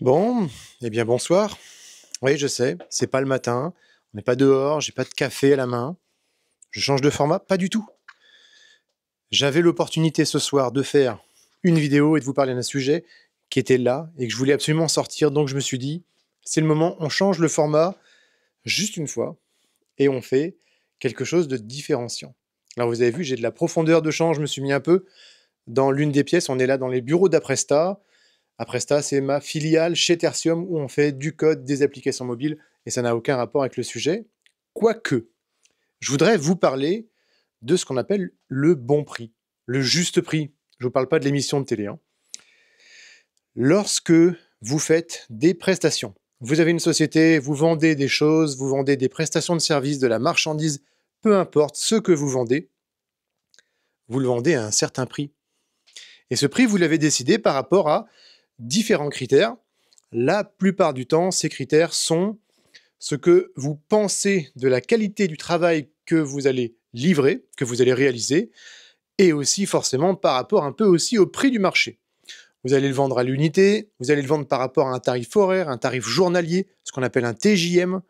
Bon, eh bien bonsoir. Oui, je sais, c'est pas le matin, on n'est pas dehors, j'ai pas de café à la main. Je change de format? Pas du tout. J'avais l'opportunité ce soir de faire une vidéo et de vous parler d'un sujet qui était là et que je voulais absolument sortir, donc je me suis dit, c'est le moment, on change le format juste une fois et on fait quelque chose de différenciant. Alors vous avez vu, j'ai de la profondeur de champ, je me suis mis un peu dans l'une des pièces, on est là dans les bureaux d'Apresta. Apresta, c'est ma filiale chez Tertium où on fait du code, des applications mobiles, et ça n'a aucun rapport avec le sujet. Quoique, je voudrais vous parler de ce qu'on appelle le bon prix, le juste prix. Je ne vous parle pas de l'émission de télé. Lorsque vous faites des prestations, vous avez une société, vous vendez des choses, vous vendez des prestations de services, de la marchandise, peu importe ce que vous vendez, vous le vendez à un certain prix. Et ce prix, vous l'avez décidé par rapport à différents critères. La plupart du temps, ces critères sont ce que vous pensez de la qualité du travail que vous allez livrer, que vous allez réaliser, et aussi forcément par rapport un peu aussi au prix du marché. Vous allez le vendre à l'unité, vous allez le vendre par rapport à un tarif horaire, un tarif journalier, ce qu'on appelle un TJM,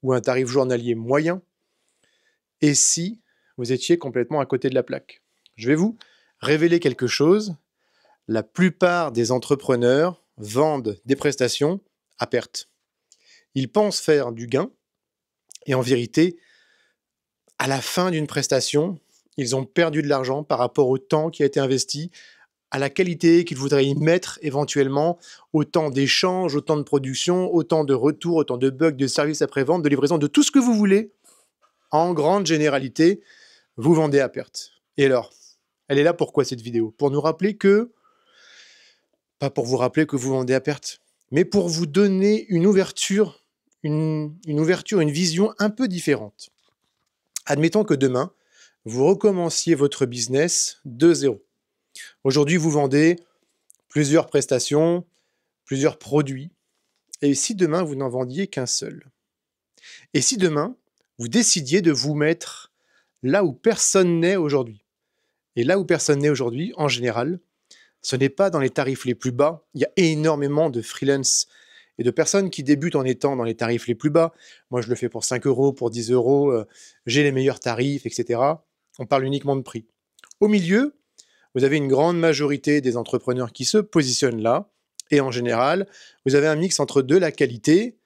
ou un tarif journalier moyen, et si vous étiez complètement à côté de la plaque. Je vais vous révéler quelque chose. La plupart des entrepreneurs vendent des prestations à perte. Ils pensent faire du gain, et en vérité, à la fin d'une prestation, ils ont perdu de l'argent par rapport au temps qui a été investi, à la qualité qu'ils voudraient y mettre éventuellement, au temps d'échange, au temps de production, au temps de retour, au temps de bugs, de service après-vente, de livraison, de tout ce que vous voulez. En grande généralité, vous vendez à perte. Et alors, elle est là pourquoi cette vidéo? Pour nous rappeler que, pas pour vous rappeler que vous vendez à perte, mais pour vous donner une ouverture, une vision un peu différente. Admettons que demain, vous recommenciez votre business de zéro. Aujourd'hui, vous vendez plusieurs prestations, plusieurs produits. Et si demain, vous n'en vendiez qu'un seul? Et si demain, vous décidiez de vous mettre là où personne n'est aujourd'hui? Et là où personne n'est aujourd'hui, en général, ce n'est pas dans les tarifs les plus bas. Il y a énormément de freelance et de personnes qui débutent en étant dans les tarifs les plus bas. Moi, je le fais pour 5 euros, pour 10 euros, j'ai les meilleurs tarifs, etc. On parle uniquement de prix. Au milieu, vous avez une grande majorité des entrepreneurs qui se positionnent là. Et en général, vous avez un mix entre de la qualité,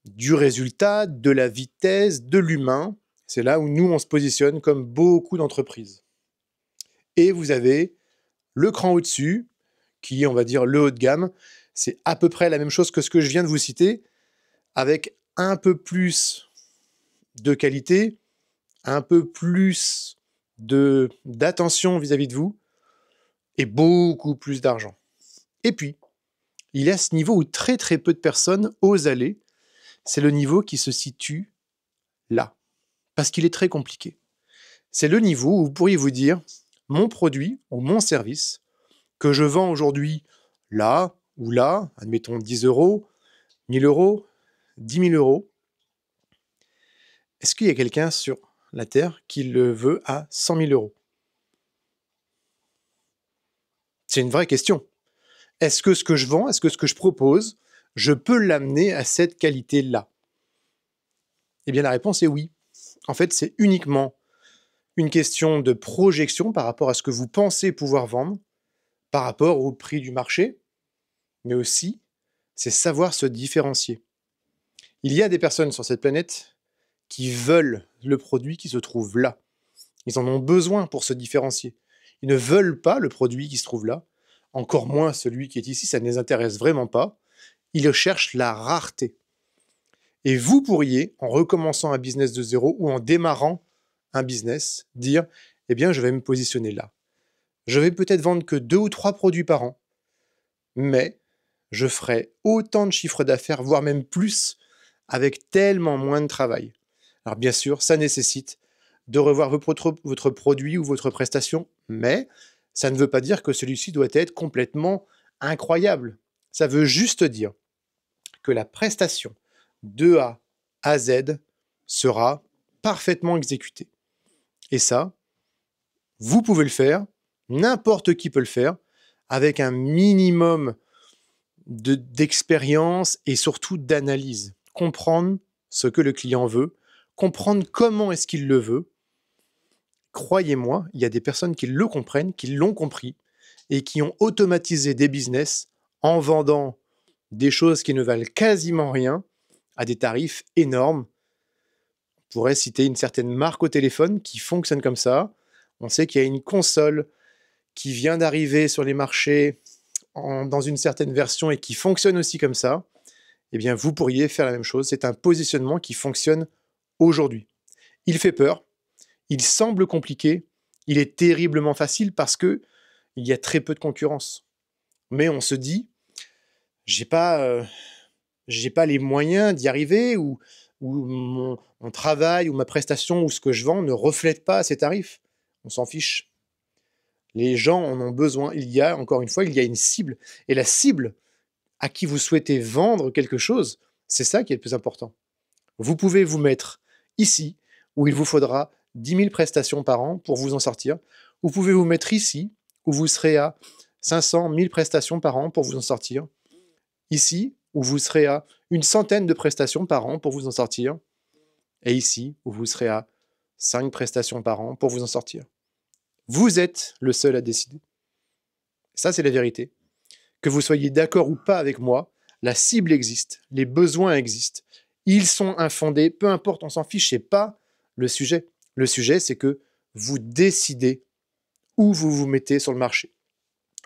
du résultat, de la vitesse, de l'humain. C'est là où nous, on se positionne comme beaucoup d'entreprises. Et vous avez le cran au-dessus, qui est, on va dire, le haut de gamme. C'est à peu près la même chose que ce que je viens de vous citer, avec un peu plus de qualité, un peu plus d'attention vis-à-vis de vous, et beaucoup plus d'argent. Et puis, il y a ce niveau où très très peu de personnes osent aller, c'est le niveau qui se situe là, parce qu'il est très compliqué. C'est le niveau où vous pourriez vous dire, mon produit ou mon service, que je vends aujourd'hui là ou là, admettons 10 euros, 1000 euros, 10 000 euros, est-ce qu'il y a quelqu'un sur la Terre qui le veut à 100 000 euros? C'est une vraie question. Est-ce que ce que je vends, est-ce que ce que je propose, je peux l'amener à cette qualité-là? Eh bien, la réponse est oui. En fait, c'est uniquement une question de projection par rapport à ce que vous pensez pouvoir vendre, par rapport au prix du marché, mais aussi, c'est savoir se différencier. Il y a des personnes sur cette planète qui veulent le produit qui se trouve là. Ils en ont besoin pour se différencier. Ils ne veulent pas le produit qui se trouve là, encore moins celui qui est ici, ça ne les intéresse vraiment pas. Ils cherchent la rareté. Et vous pourriez, en recommençant un business de zéro ou en démarrant un business, dire « Eh bien, je vais me positionner là. Je vais peut-être vendre que 2 ou 3 produits par an, mais je ferai autant de chiffre d'affaires, voire même plus, avec tellement moins de travail. » Alors bien sûr, ça nécessite de revoir votre produit ou votre prestation, mais ça ne veut pas dire que celui-ci doit être complètement incroyable. Ça veut juste dire que la prestation de A à Z sera parfaitement exécutée. Et ça, vous pouvez le faire, n'importe qui peut le faire, avec un minimum d'expérience et surtout d'analyse. Comprendre ce que le client veut, comprendre comment est-ce qu'il le veut. Croyez-moi, il y a des personnes qui le comprennent, qui l'ont compris et qui ont automatisé des business en vendant des choses qui ne valent quasiment rien à des tarifs énormes. On pourrait citer une certaine marque au téléphone qui fonctionne comme ça. On sait qu'il y a une console qui vient d'arriver sur les marchés dans une certaine version et qui fonctionne aussi comme ça. Eh bien, vous pourriez faire la même chose. C'est un positionnement qui fonctionne aujourd'hui. Il fait peur, il semble compliqué, il est terriblement facile parce que il y a très peu de concurrence. Mais on se dit, j'ai pas les moyens d'y arriver ou mon travail ou ma prestation ou ce que je vends ne reflète pas ces tarifs. On s'en fiche. Les gens en ont besoin. Encore une fois, il y a une cible. Et la cible à qui vous souhaitez vendre quelque chose, c'est ça qui est le plus important. Vous pouvez vous mettre ici, où il vous faudra 10 000 prestations par an pour vous en sortir. Vous pouvez vous mettre ici, où vous serez à 500 000 prestations par an pour vous en sortir. Ici, où vous serez à une centaine de prestations par an pour vous en sortir. Et ici, où vous serez à 5 prestations par an pour vous en sortir. Vous êtes le seul à décider. Ça, c'est la vérité. Que vous soyez d'accord ou pas avec moi, la cible existe, les besoins existent. Ils sont infondés, peu importe, on s'en fiche, c'est pas le sujet. Le sujet, c'est que vous décidez où vous vous mettez sur le marché.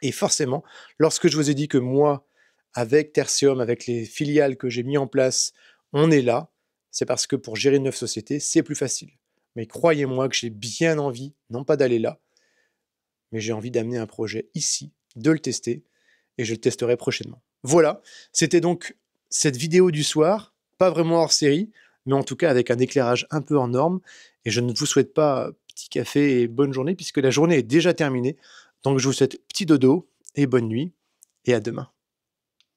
Et forcément, lorsque je vous ai dit que moi, avec Tertium, avec les filiales que j'ai mis en place, on est là, c'est parce que pour gérer une neuve société, c'est plus facile. Mais croyez-moi que j'ai bien envie, non pas d'aller là, mais j'ai envie d'amener un projet ici, de le tester, et je le testerai prochainement. Voilà, c'était donc cette vidéo du soir, pas vraiment hors série, mais en tout cas avec un éclairage un peu en norme, et je ne vous souhaite pas petit café et bonne journée, puisque la journée est déjà terminée, donc je vous souhaite petit dodo et bonne nuit, et à demain.